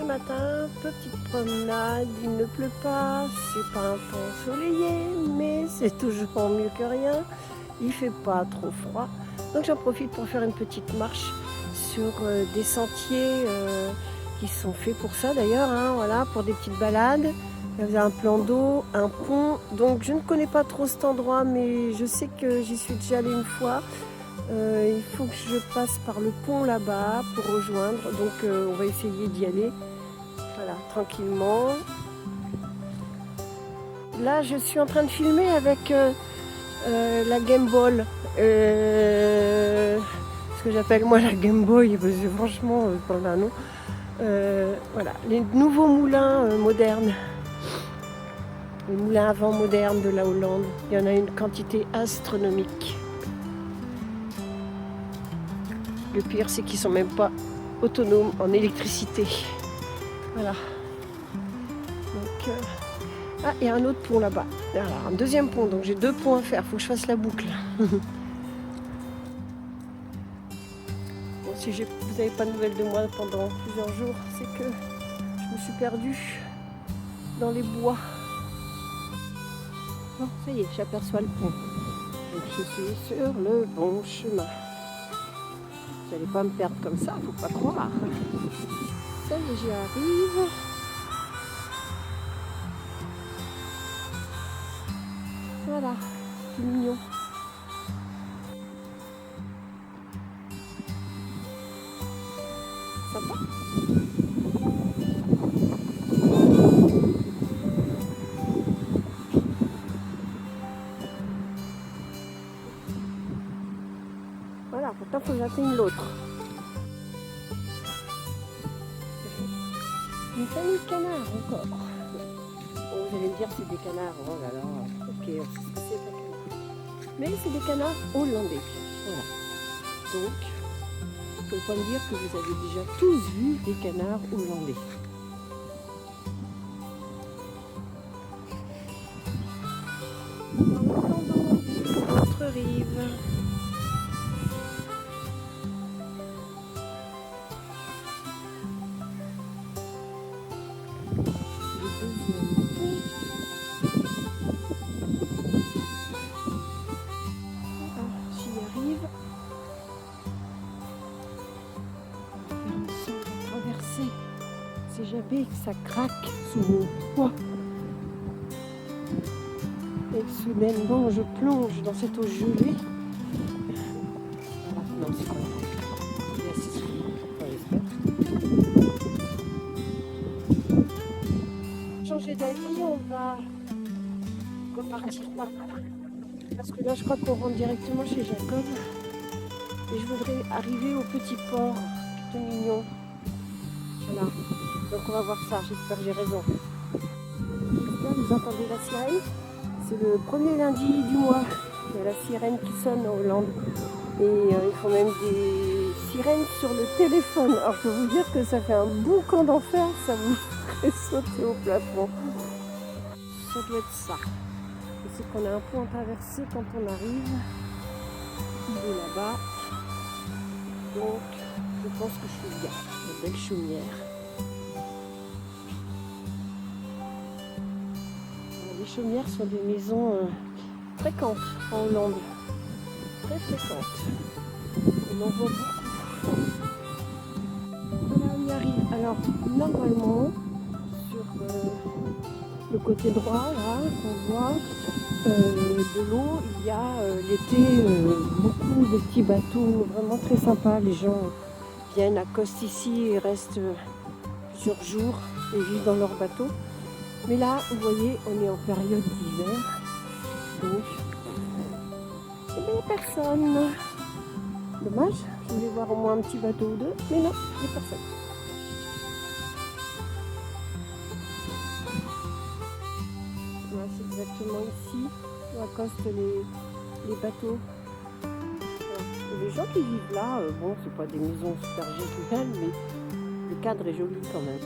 matin, petite promenade, il ne pleut pas, c'est pas un temps ensoleillé, mais c'est toujours mieux que rien. Il fait pas trop froid, donc j'en profite pour faire une petite marche sur des sentiers qui sont faits pour ça d'ailleurs, hein, voilà, pour des petites balades. Il y a un plan d'eau, un pont, donc je ne connais pas trop cet endroit, mais je sais que j'y suis déjà allée une fois. Il faut que je passe par le pont là-bas pour rejoindre, donc on va essayer d'y aller, voilà, tranquillement. Là je suis en train de filmer avec la Game Boy, ce que j'appelle moi la Game Boy, parce que franchement, pour un nom, voilà, les nouveaux moulins modernes, les moulins à vent modernes de la Hollande, il y en a une quantité astronomique. Le pire, c'est qu'ils ne sont même pas autonomes en électricité. Voilà. Donc, ah, il y a un autre pont là-bas. Alors, un deuxième pont, donc j'ai 2 ponts à faire. Il faut que je fasse la boucle. Bon, si vous n'avez pas de nouvelles de moi pendant plusieurs jours, c'est que je me suis perdue dans les bois. Bon, ça y est, j'aperçois le pont. Donc, je suis sur le bon chemin. Vous n'allez pas me perdre comme ça, faut pas croire. Ça y est, j'y arrive. Voilà, c'est mignon. Sympa. Voilà, pourtant il faut que j'atteigne l'autre. Une famille de canards encore. Bon, vous allez me dire c'est des canards, oh là là, ok, c'est pas canard. Mais c'est des canards hollandais. Voilà. Donc, vous ne pouvez pas me dire que vous avez déjà tous vu des canards hollandais. Autre rive. J'y arrive. Traverser. C'est jamais que ça craque sous mon poids. Et soudainement je plonge dans cette eau gelée. Ah, non, c'est pas vrai. Il est assez soufflé. Changer d'avis, on va repartir par là. Parce que là, je crois qu'on rentre directement chez Jacob. Et je voudrais arriver au petit port. Tout mignon. Voilà. Donc on va voir ça. J'espère que j'ai raison. Là, vous entendez la sirène? C'est le premier lundi du mois. Il y a la sirène qui sonne en Hollande. Et ils font même des sirènes sur le téléphone. Alors je peux vous dire que ça fait un bon camp d'enfer. Ça vous fait sauter au plafond. Ça doit être ça. C'est qu'on a un pont à traverser quand on arrive. Il est là-bas. Donc, je pense que je suis bien. Une belle chaumière. Alors, les chaumières sont des maisons fréquentes en Hollande. Très fréquentes. On en voit beaucoup. Voilà, on y arrive. Alors, normalement, sur le côté droit, là, qu'on voit, de l'eau, il y a l'été beaucoup de petits bateaux vraiment très sympas. Les gens viennent, accostent ici et restent plusieurs jours et vivent dans leur bateau. Mais là, vous voyez, on est en période d'hiver, donc il n'y a personne. Dommage, je voulais voir au moins un petit bateau ou deux, mais non, il n'y a personne. Voilà, c'est exactement ici où accostent les bateaux. Voilà. Et les gens qui vivent là, bon, c'est pas des maisons super géniales, mais le cadre est joli quand même.